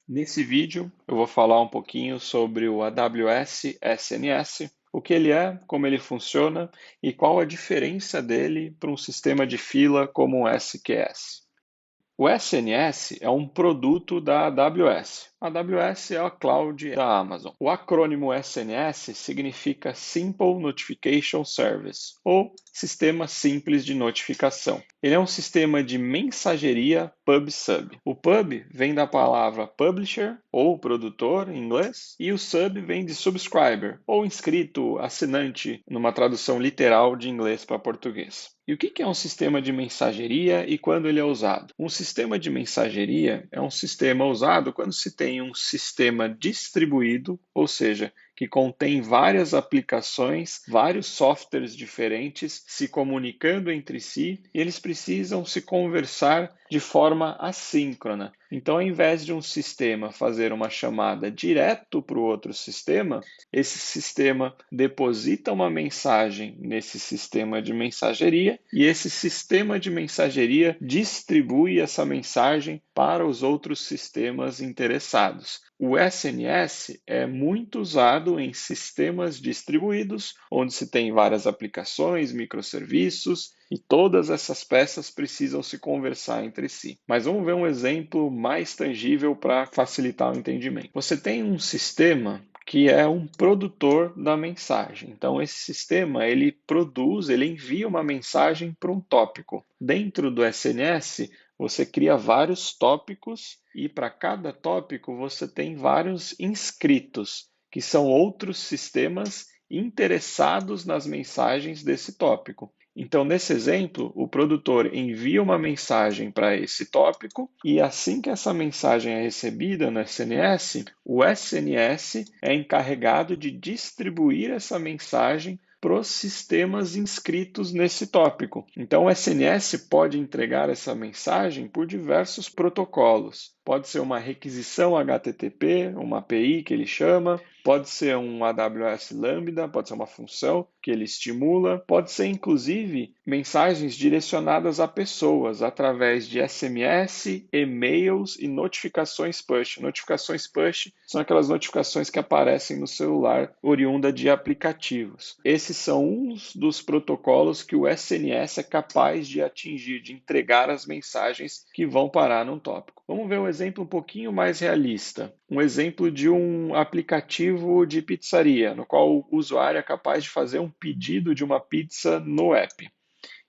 Nesse vídeo, eu vou falar um pouquinho sobre o AWS SNS, o que ele é, como ele funciona e qual a diferença dele para um sistema de fila como o SQS. O SNS é um produto da AWS. A AWS é a cloud da Amazon. O acrônimo SNS significa Simple Notification Service, ou Sistema Simples de Notificação. Ele é um sistema de mensageria pub-sub. O pub vem da palavra publisher, ou produtor em inglês, e o sub vem de subscriber, ou inscrito, assinante, numa tradução literal de inglês para português. E o que é um sistema de mensageria e quando ele é usado? Um sistema de mensageria é um sistema usado quando se tem um sistema distribuído, ou seja, que contém várias aplicações, vários softwares diferentes se comunicando entre si, e eles precisam se conversar de forma assíncrona. Então, ao invés de um sistema fazer uma chamada direto para o outro sistema, esse sistema deposita uma mensagem nesse sistema de mensageria e esse sistema de mensageria distribui essa mensagem para os outros sistemas interessados. O SNS é muito usado em sistemas distribuídos, onde se tem várias aplicações, microserviços, e todas essas peças precisam se conversar entre si. Mas vamos ver um exemplo mais tangível para facilitar o entendimento. Você tem um sistema que é um produtor da mensagem. Então, esse sistema, ele produz, ele envia uma mensagem para um tópico. Dentro do SNS, você cria vários tópicos e para cada tópico você tem vários inscritos, que são outros sistemas interessados nas mensagens desse tópico. Então, nesse exemplo, o produtor envia uma mensagem para esse tópico e assim que essa mensagem é recebida no SNS, o SNS é encarregado de distribuir essa mensagem para os sistemas inscritos nesse tópico. Então, o SNS pode entregar essa mensagem por diversos protocolos. Pode ser uma requisição HTTP, uma API que ele chama, pode ser um AWS Lambda, pode ser uma função que ele estimula, pode ser inclusive mensagens direcionadas a pessoas através de SMS, e-mails e notificações push. Notificações push são aquelas notificações que aparecem no celular oriunda de aplicativos. Esses são uns dos protocolos que o SNS é capaz de atingir, de entregar as mensagens que vão parar num tópico. Vamos ver um exemplo um pouquinho mais realista. Um exemplo de um aplicativo de pizzaria, no qual o usuário é capaz de fazer um pedido de uma pizza no app.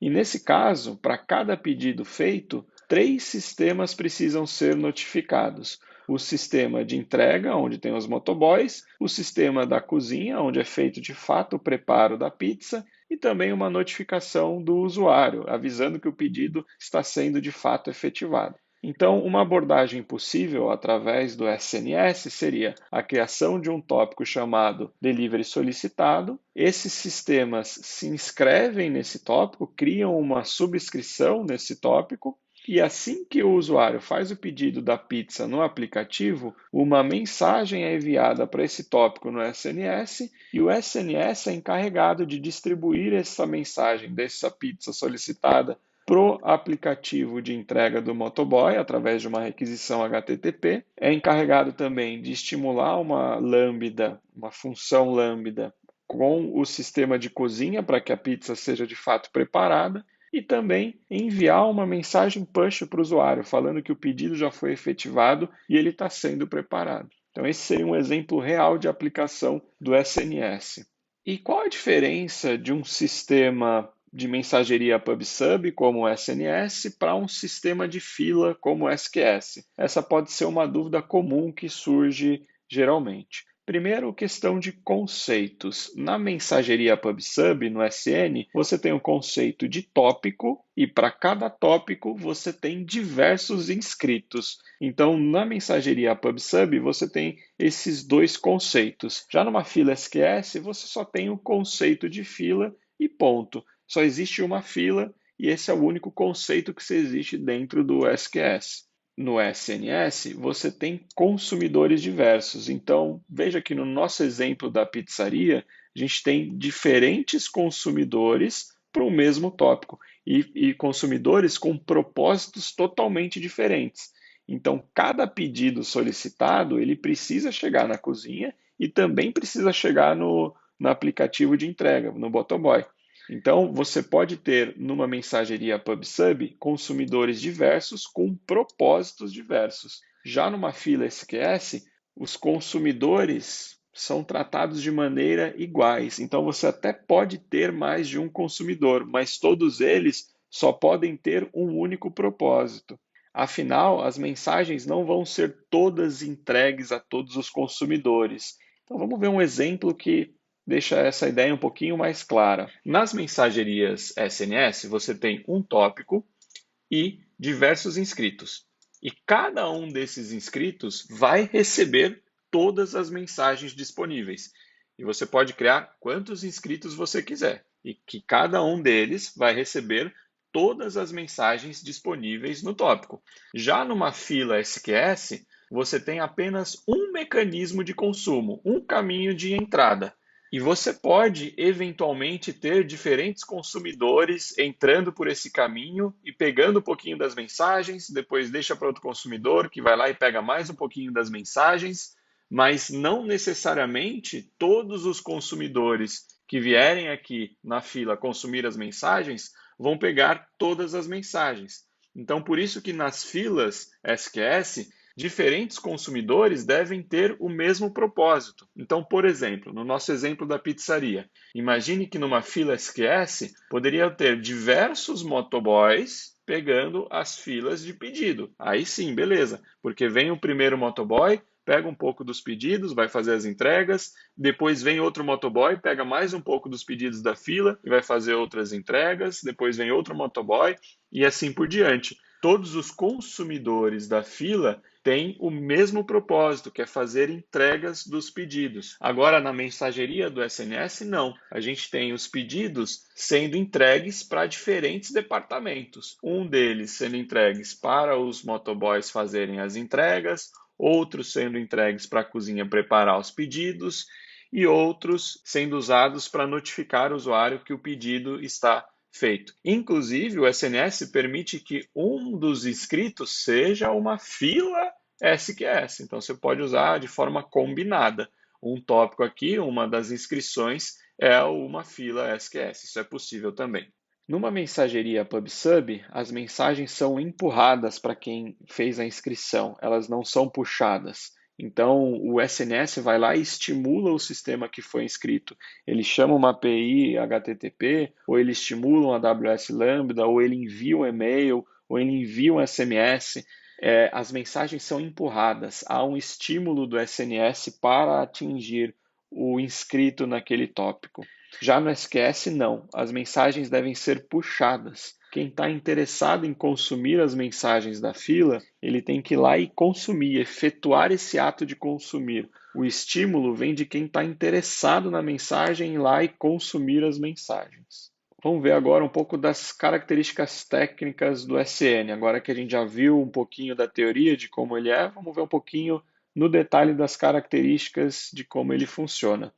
E nesse caso, para cada pedido feito, 3 sistemas precisam ser notificados. O sistema de entrega, onde tem os motoboys, o sistema da cozinha, onde é feito de fato o preparo da pizza, e também uma notificação do usuário, avisando que o pedido está sendo de fato efetivado. Então, uma abordagem possível através do SNS seria a criação de um tópico chamado Delivery Solicitado. Esses sistemas se inscrevem nesse tópico, criam uma subscrição nesse tópico, e assim que o usuário faz o pedido da pizza no aplicativo, uma mensagem é enviada para esse tópico no SNS e o SNS é encarregado de distribuir essa mensagem dessa pizza solicitada para o aplicativo de entrega do motoboy, através de uma requisição HTTP. É encarregado também de estimular uma lambda, uma função lambda, com o sistema de cozinha para que a pizza seja de fato preparada e também enviar uma mensagem push para o usuário, falando que o pedido já foi efetivado e ele está sendo preparado. Então, esse seria um exemplo real de aplicação do SNS. E qual a diferença de um sistema de mensageria PubSub, como o SNS, para um sistema de fila como o SQS? Essa pode ser uma dúvida comum que surge geralmente. Primeiro, questão de conceitos. Na mensageria PubSub, no SN, você tem o conceito de tópico e para cada tópico você tem diversos inscritos. Então, na mensageria PubSub, você tem esses 2 conceitos. Já numa fila SQS, você só tem o conceito de fila e ponto. Só existe uma fila e esse é o único conceito que existe dentro do SQS. No SNS, você tem consumidores diversos. Então, veja que no nosso exemplo da pizzaria, a gente tem diferentes consumidores para o mesmo tópico e consumidores com propósitos totalmente diferentes. Então, cada pedido solicitado, ele precisa chegar na cozinha e também precisa chegar no aplicativo de entrega, no motoboy. Então, você pode ter numa mensageria PubSub consumidores diversos com propósitos diversos. Já numa fila SQS, os consumidores são tratados de maneira iguais. Então, você até pode ter mais de um consumidor, mas todos eles só podem ter um único propósito. Afinal, as mensagens não vão ser todas entregues a todos os consumidores. Então, vamos ver um exemplo que deixa essa ideia um pouquinho mais clara. Nas mensagerias SMS, você tem um tópico e diversos inscritos. E cada um desses inscritos vai receber todas as mensagens disponíveis. E você pode criar quantos inscritos você quiser. E que cada um deles vai receber todas as mensagens disponíveis no tópico. Já numa fila SQS, você tem apenas um mecanismo de consumo, um caminho de entrada. E você pode, eventualmente, ter diferentes consumidores entrando por esse caminho e pegando um pouquinho das mensagens, depois deixa para outro consumidor que vai lá e pega mais um pouquinho das mensagens, mas não necessariamente todos os consumidores que vierem aqui na fila consumir as mensagens vão pegar todas as mensagens. Então, por isso que nas filas SQS, diferentes consumidores devem ter o mesmo propósito. Então, por exemplo, no nosso exemplo da pizzaria, imagine que numa fila SQS poderia ter diversos motoboys pegando as filas de pedido. Aí sim, beleza, porque vem o primeiro motoboy, pega um pouco dos pedidos, vai fazer as entregas, depois vem outro motoboy, pega mais um pouco dos pedidos da fila e vai fazer outras entregas, depois vem outro motoboy e assim por diante. Todos os consumidores da fila têm o mesmo propósito, que é fazer entregas dos pedidos. Agora, na mensageria do SNS, não. A gente tem os pedidos sendo entregues para diferentes departamentos. Um deles sendo entregues para os motoboys fazerem as entregas, outros sendo entregues para a cozinha preparar os pedidos e outros sendo usados para notificar o usuário que o pedido está feito. Inclusive, o SNS permite que um dos inscritos seja uma fila SQS. Então, você pode usar de forma combinada. Um tópico aqui, uma das inscrições é uma fila SQS. Isso é possível também. Numa mensageria PubSub, as mensagens são empurradas para quem fez a inscrição, elas não são puxadas. Então, o SNS vai lá e estimula o sistema que foi inscrito. Ele chama uma API HTTP, ou ele estimula um AWS Lambda, ou ele envia um e-mail, ou ele envia um SMS. As mensagens são empurradas. Há um estímulo do SNS para atingir o inscrito naquele tópico. Já no SQS, não. As mensagens devem ser puxadas. Quem está interessado em consumir as mensagens da fila, ele tem que ir lá e consumir, efetuar esse ato de consumir. O estímulo vem de quem está interessado na mensagem ir lá e consumir as mensagens. Vamos ver agora um pouco das características técnicas do SN. Agora que a gente já viu um pouquinho da teoria de como ele é, vamos ver um pouquinho no detalhe das características de como ele funciona.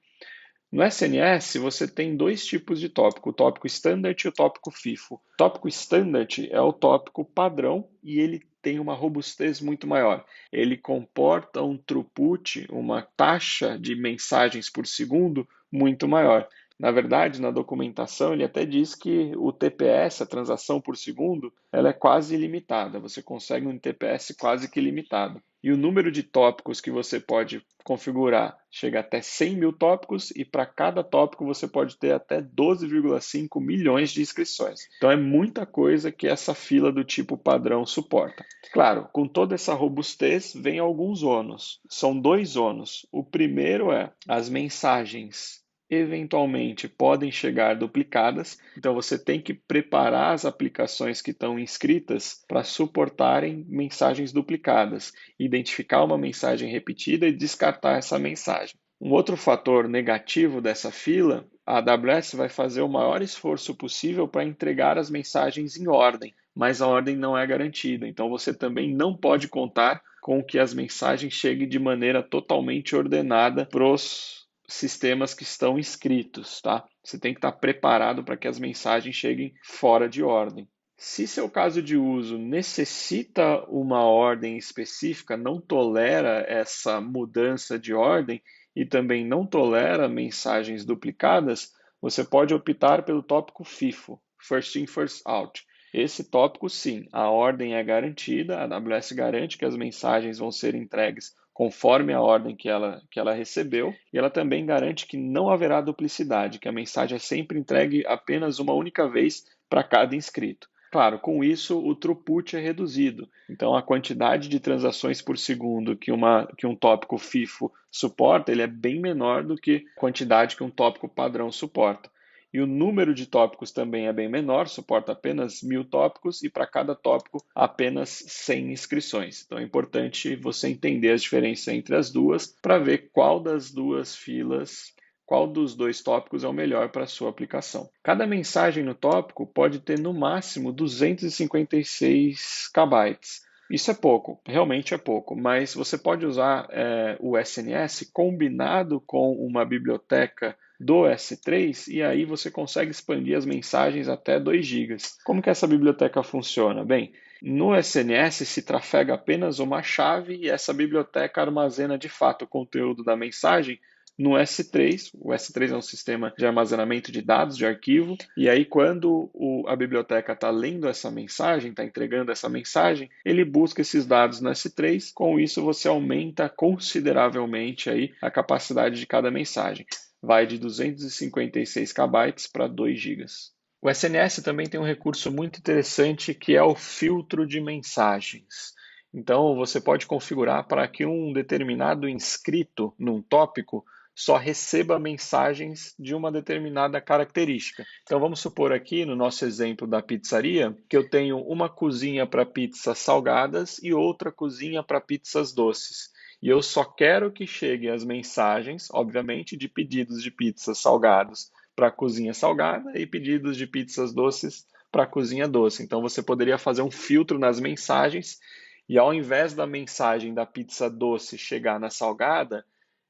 No SNS, você tem dois tipos de tópico, o tópico standard e o tópico FIFO. O tópico standard é o tópico padrão e ele tem uma robustez muito maior. Ele comporta um throughput, uma taxa de mensagens por segundo muito maior. Na verdade, na documentação, ele até diz que o TPS, a transação por segundo, ela é quase ilimitada. Você consegue um TPS quase que ilimitado. E o número de tópicos que você pode configurar chega até 100 mil tópicos e para cada tópico você pode ter até 12,5 milhões de inscrições. Então é muita coisa que essa fila do tipo padrão suporta. Claro, com toda essa robustez vem alguns ônus. São dois ônus. O primeiro é as mensagens eventualmente podem chegar duplicadas, então você tem que preparar as aplicações que estão inscritas para suportarem mensagens duplicadas, identificar uma mensagem repetida e descartar essa mensagem. Um outro fator negativo dessa fila, a AWS vai fazer o maior esforço possível para entregar as mensagens em ordem, mas a ordem não é garantida, então você também não pode contar com que as mensagens cheguem de maneira totalmente ordenada para os sistemas que estão inscritos, tá? Você tem que estar preparado para que as mensagens cheguem fora de ordem. Se seu caso de uso necessita uma ordem específica, não tolera essa mudança de ordem e também não tolera mensagens duplicadas, você pode optar pelo tópico FIFO, First In, First Out. Esse tópico, sim, a ordem é garantida, a AWS garante que as mensagens vão ser entregues conforme a ordem que ela recebeu, e ela também garante que não haverá duplicidade, que a mensagem é sempre entregue apenas uma única vez para cada inscrito. Claro, com isso o throughput é reduzido. Então, a quantidade de transações por segundo que um tópico FIFO suporta, ele é bem menor do que a quantidade que um tópico padrão suporta. E o número de tópicos também é bem menor, suporta apenas 1.000 tópicos e para cada tópico apenas 100 inscrições. Então é importante você entender as diferenças entre as duas para ver qual das duas filas, qual dos dois tópicos é o melhor para a sua aplicação. Cada mensagem no tópico pode ter no máximo 256 KB. Isso é pouco, realmente é pouco, mas você pode usar o SNS combinado com uma biblioteca do S3 e aí você consegue expandir as mensagens até 2 gigas. Como que essa biblioteca funciona? Bem, no SNS se trafega apenas uma chave e essa biblioteca armazena de fato o conteúdo da mensagem no S3. O S3 é um sistema de armazenamento de dados, de arquivo, e aí quando a biblioteca está lendo essa mensagem, está entregando essa mensagem, ele busca esses dados no S3, com isso você aumenta consideravelmente aí a capacidade de cada mensagem. Vai de 256 KB para 2 gigas. O SNS também tem um recurso muito interessante que é o filtro de mensagens. Então, você pode configurar para que um determinado inscrito num tópico só receba mensagens de uma determinada característica. Então, vamos supor aqui, no nosso exemplo da pizzaria, que eu tenho uma cozinha para pizzas salgadas e outra cozinha para pizzas doces. E eu só quero que cheguem as mensagens, obviamente, de pedidos de pizzas salgados para a cozinha salgada e pedidos de pizzas doces para a cozinha doce. Então, você poderia fazer um filtro nas mensagens e ao invés da mensagem da pizza doce chegar na salgada,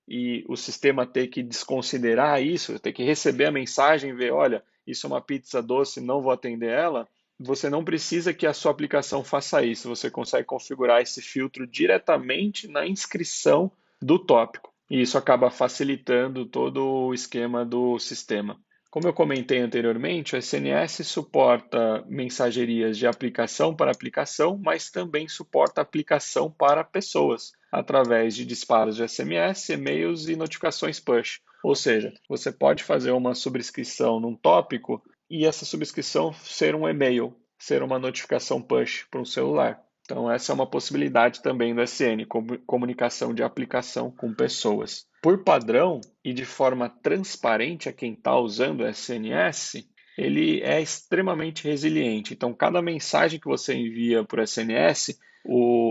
e o sistema ter que desconsiderar isso, ter que receber a mensagem e ver, olha, isso é uma pizza doce, não vou atender ela, você não precisa que a sua aplicação faça isso, você consegue configurar esse filtro diretamente na inscrição do tópico. E isso acaba facilitando todo o esquema do sistema. Como eu comentei anteriormente, o SNS suporta mensagerias de aplicação para aplicação, mas também suporta aplicação para pessoas, através de disparos de SMS, e-mails e notificações push. Ou seja, você pode fazer uma subscrição num tópico e essa subscrição ser um e-mail, ser uma notificação push para um celular. Então, essa é uma possibilidade também do SN, comunicação de aplicação com pessoas. Por padrão e de forma transparente a quem está usando o SNS, ele é extremamente resiliente. Então, cada mensagem que você envia por SNS,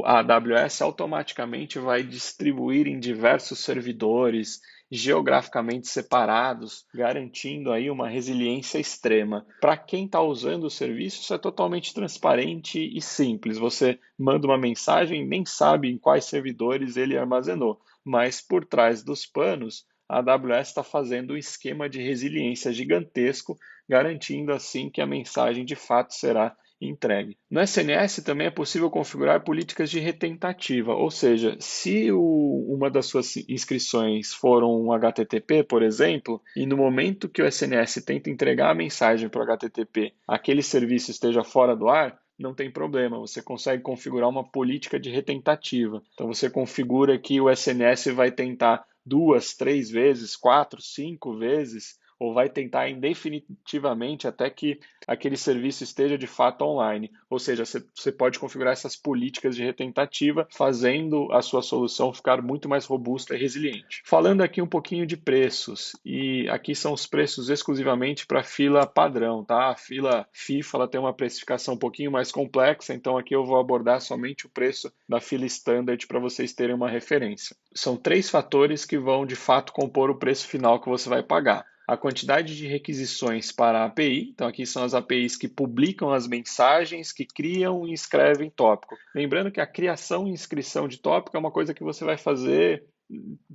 a AWS automaticamente vai distribuir em diversos servidores, geograficamente separados, garantindo aí uma resiliência extrema. Para quem está usando o serviço, isso é totalmente transparente e simples. Você manda uma mensagem, nem sabe em quais servidores ele armazenou, mas por trás dos panos, a AWS está fazendo um esquema de resiliência gigantesco, garantindo assim que a mensagem de fato será entregue. No SNS também é possível configurar políticas de retentativa, ou seja, se uma das suas inscrições for um HTTP, por exemplo, e no momento que o SNS tenta entregar a mensagem para o HTTP, aquele serviço esteja fora do ar, não tem problema, você consegue configurar uma política de retentativa. Então você configura que o SNS vai tentar 2, 3 vezes, 4, 5 vezes, ou vai tentar indefinitivamente até que aquele serviço esteja de fato online. Ou seja, você pode configurar essas políticas de retentativa, fazendo a sua solução ficar muito mais robusta e resiliente. Falando aqui um pouquinho de preços, e aqui são os preços exclusivamente para a fila padrão, tá? A fila FIFA ela tem uma precificação um pouquinho mais complexa, então aqui eu vou abordar somente o preço da fila standard para vocês terem uma referência. São 3 fatores que vão de fato compor o preço final que você vai pagar. A quantidade de requisições para a API, então aqui são as APIs que publicam as mensagens, que criam e escrevem tópico. Lembrando que a criação e inscrição de tópico é uma coisa que você vai fazer,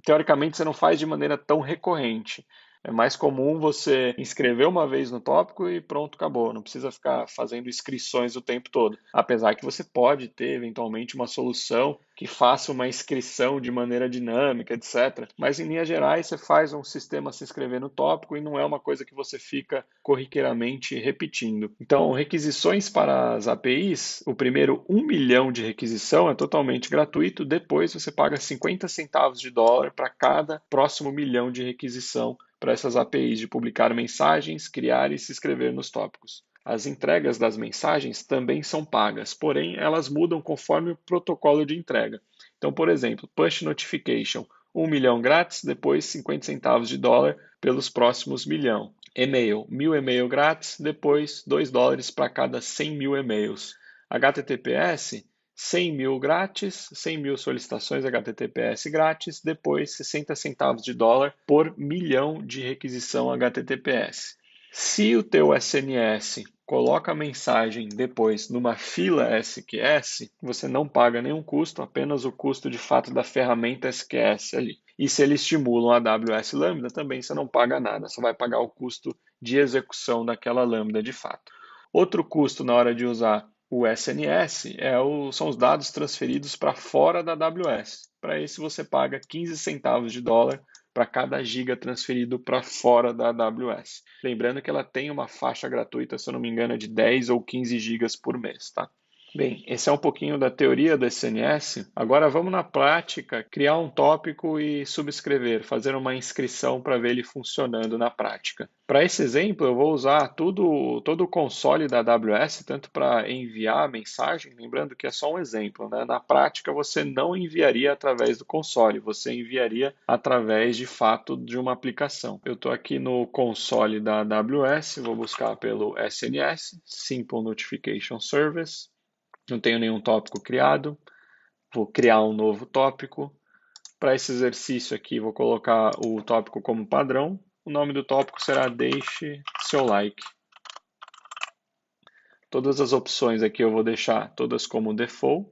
teoricamente você não faz de maneira tão recorrente. É mais comum você inscrever uma vez no tópico e pronto, acabou. Não precisa ficar fazendo inscrições o tempo todo. Apesar que você pode ter, eventualmente, uma solução que faça uma inscrição de maneira dinâmica, etc. Mas, em linhas gerais, você faz um sistema se inscrever no tópico e não é uma coisa que você fica corriqueiramente repetindo. Então, requisições para as APIs, o primeiro 1 milhão de requisição é totalmente gratuito, depois você paga 50 centavos de dólar para cada próximo milhão de requisição para essas APIs de publicar mensagens, criar e se inscrever nos tópicos. As entregas das mensagens também são pagas, porém elas mudam conforme o protocolo de entrega. Então, por exemplo, push notification, 1 milhão grátis, depois 50 centavos de dólar pelos próximos milhão. E-mail, 1.000 e-mail grátis, depois $2 para cada 100 mil e-mails. HTTPS, 100 mil grátis, 100 mil solicitações HTTPS grátis, depois 60 centavos de dólar por milhão de requisição HTTPS. Se o teu SNS coloca a mensagem depois numa fila SQS, você não paga nenhum custo, apenas o custo de fato da ferramenta SQS ali. E se ele estimula um AWS Lambda, também você não paga nada, você vai pagar o custo de execução daquela Lambda de fato. Outro custo na hora de usar o SNS são os dados transferidos para fora da AWS. Para esse você paga 15 centavos de dólar para cada giga transferido para fora da AWS. Lembrando que ela tem uma faixa gratuita, se eu não me engano, de 10 ou 15 gigas por mês, tá? Bem, esse é um pouquinho da teoria do SNS. Agora vamos na prática criar um tópico e subscrever, fazer uma inscrição para ver ele funcionando na prática. Para esse exemplo, eu vou usar todo o console da AWS, tanto para enviar a mensagem, lembrando que é só um exemplo, né? Na prática, você não enviaria através do console, você enviaria através de fato de uma aplicação. Eu estou aqui no console da AWS, vou buscar pelo SNS, Simple Notification Service. Não tenho nenhum tópico criado. Vou criar um novo tópico. Para esse exercício aqui, vou colocar o tópico como padrão. O nome do tópico será Deixe seu like. Todas as opções aqui eu vou deixar todas como default.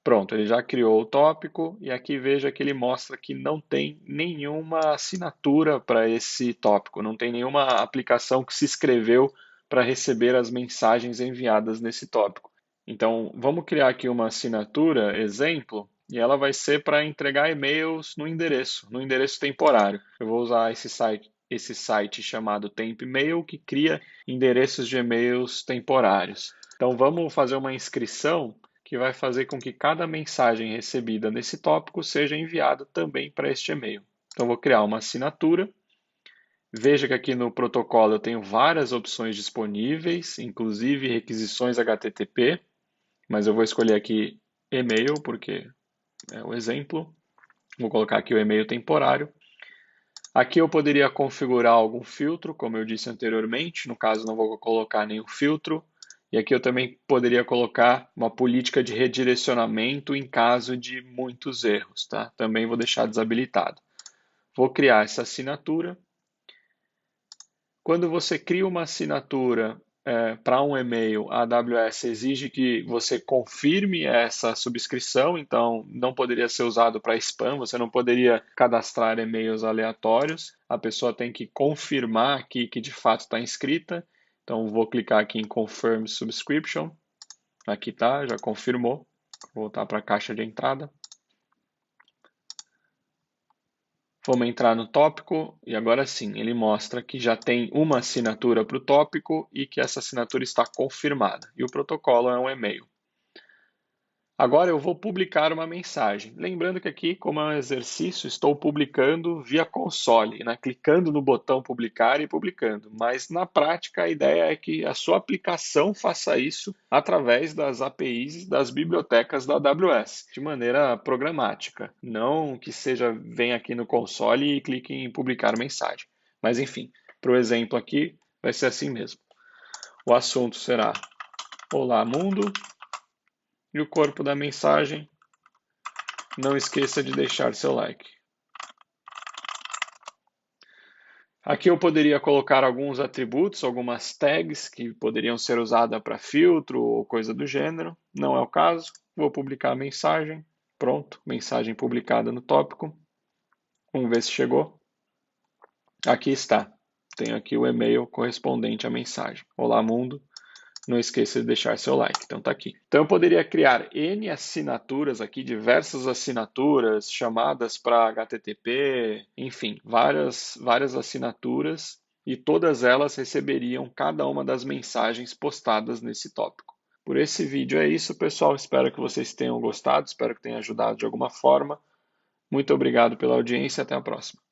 Pronto, ele já criou o tópico e aqui veja que ele mostra que não tem nenhuma assinatura para esse tópico, não tem nenhuma aplicação que se inscreveu para receber as mensagens enviadas nesse tópico. Então, vamos criar aqui uma assinatura, exemplo, e ela vai ser para entregar e-mails no endereço temporário. Eu vou usar esse site chamado TempMail, que cria endereços de e-mails temporários. Então, vamos fazer uma inscrição que vai fazer com que cada mensagem recebida nesse tópico seja enviada também para este e-mail. Então, vou criar uma assinatura. Veja que aqui no protocolo eu tenho várias opções disponíveis, inclusive requisições HTTP, mas eu vou escolher aqui e-mail, porque é o exemplo. Vou colocar aqui o e-mail temporário. Aqui eu poderia configurar algum filtro, como eu disse anteriormente. No caso, não vou colocar nenhum filtro. E aqui eu também poderia colocar uma política de redirecionamento em caso de muitos erros, tá? Também vou deixar desabilitado. Vou criar essa assinatura. Quando você cria uma assinatura para um e-mail, a AWS exige que você confirme essa subscrição, então não poderia ser usado para spam, você não poderia cadastrar e-mails aleatórios, a pessoa tem que confirmar aqui que de fato está inscrita. Então vou clicar aqui em Confirm Subscription, aqui está, já confirmou, vou voltar para a caixa de entrada. Vamos entrar no tópico e agora sim, ele mostra que já tem uma assinatura para o tópico e que essa assinatura está confirmada. E o protocolo é um e-mail. Agora eu vou publicar uma mensagem. Lembrando que aqui, como é um exercício, estou publicando via console, né? Clicando no botão publicar e publicando. Mas na prática a ideia é que a sua aplicação faça isso através das APIs das bibliotecas da AWS, de maneira programática. Não que venha aqui no console e clique em publicar mensagem. Mas enfim, para o exemplo aqui, vai ser assim mesmo. O assunto será Olá Mundo. E o corpo da mensagem, não esqueça de deixar seu like. Aqui eu poderia colocar alguns atributos, algumas tags que poderiam ser usadas para filtro ou coisa do gênero. Não é o caso. Vou publicar a mensagem. Pronto, mensagem publicada no tópico. Vamos ver se chegou. Aqui está. Tenho aqui o e-mail correspondente à mensagem. Olá, mundo. Não esqueça de deixar seu like. Então tá aqui. Então eu poderia criar N assinaturas aqui, diversas assinaturas, chamadas para HTTP, enfim, várias assinaturas, e todas elas receberiam cada uma das mensagens postadas nesse tópico. Por esse vídeo é isso, pessoal. Espero que vocês tenham gostado, espero que tenha ajudado de alguma forma. Muito obrigado pela audiência e até a próxima.